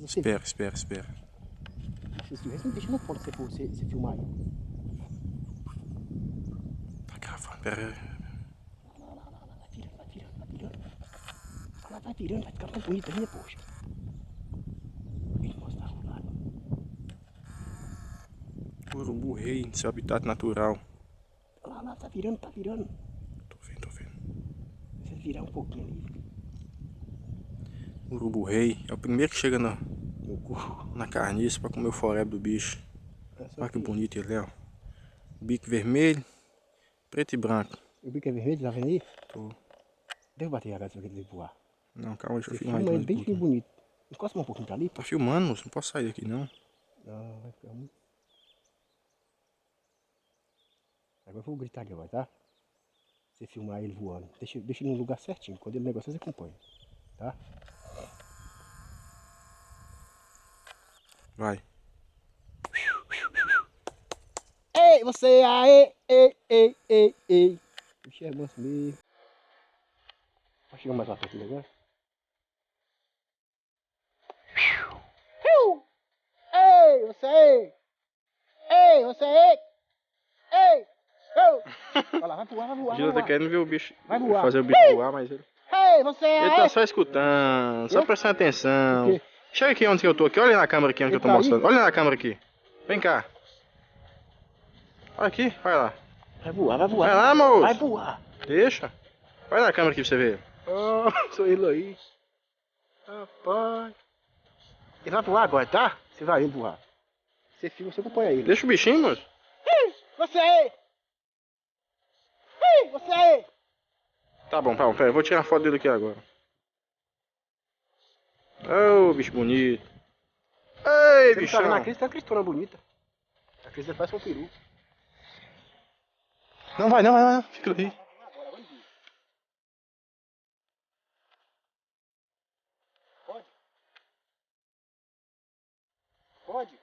você. Espera. Não deixa no ponto você filmar aí. Tá gravando, pera aí. Vai virando, vai ficar mais bonito ainda, poxa. Deixa eu mostrar o lado. Urubu rei, seu habitat natural. Lá, tá virando. Tô vendo. Se ele virar um pouquinho ali. Urubu rei é o primeiro que chega No cu. na carniça pra comer o forébrio do bicho. É só Olha que que bonito ele é, ó. Bico vermelho, preto e branco. o bico é vermelho, tá vendo aí? Tô. Deixa eu bater a gasolina dele voar. Não, calma, deixa eu Você filmar filma de ele mais um bem pouquinho. bonito. Encosta um pouquinho pra ali, pô. Tá filmando, moço? Não posso sair daqui não. Não, vai ficar muito. Agora eu vou gritar aqui agora, tá? Você filmar ele voando. Deixa ele no lugar certinho. Quando ele negócio, você acompanha. Tá? Vai. Ei, você aí! Ei! O bicho é manso mesmo. Vai chegar mais rápido aqui agora. Ei, você aí! Ei, você aí! Ei! Vai lá, vai voar. O Gila tá querendo ver o bicho. Vai voar. Fazer o bicho voar, mas ele. Ei, você Ele tá aí! só escutando, só prestando O atenção. quê? Chega aqui onde que eu tô aqui, olha na câmera aqui onde que Ele eu tô tá aí? mostrando. Olha na câmera aqui. Vem cá. Olha aqui, vai lá. Vai voar. Vai lá, moço. Vai voar. Deixa. Vai na câmera aqui pra você ver. Oh, sou ele aí. Rapaz. Ele vai voar agora, tá? Você vai ele voar. Você filma, você acompanha ele. Deixa o bichinho, moço. Ei, você aí! Ei, você aí! Tá bom, pera, eu vou tirar a foto dele aqui agora. Ô, bicho bonito. Ei, Você não tá vendo a bichão. Cris, tem uma cristona bonita. A Cris parece um peru. Não vai não. Fica aí. Pode?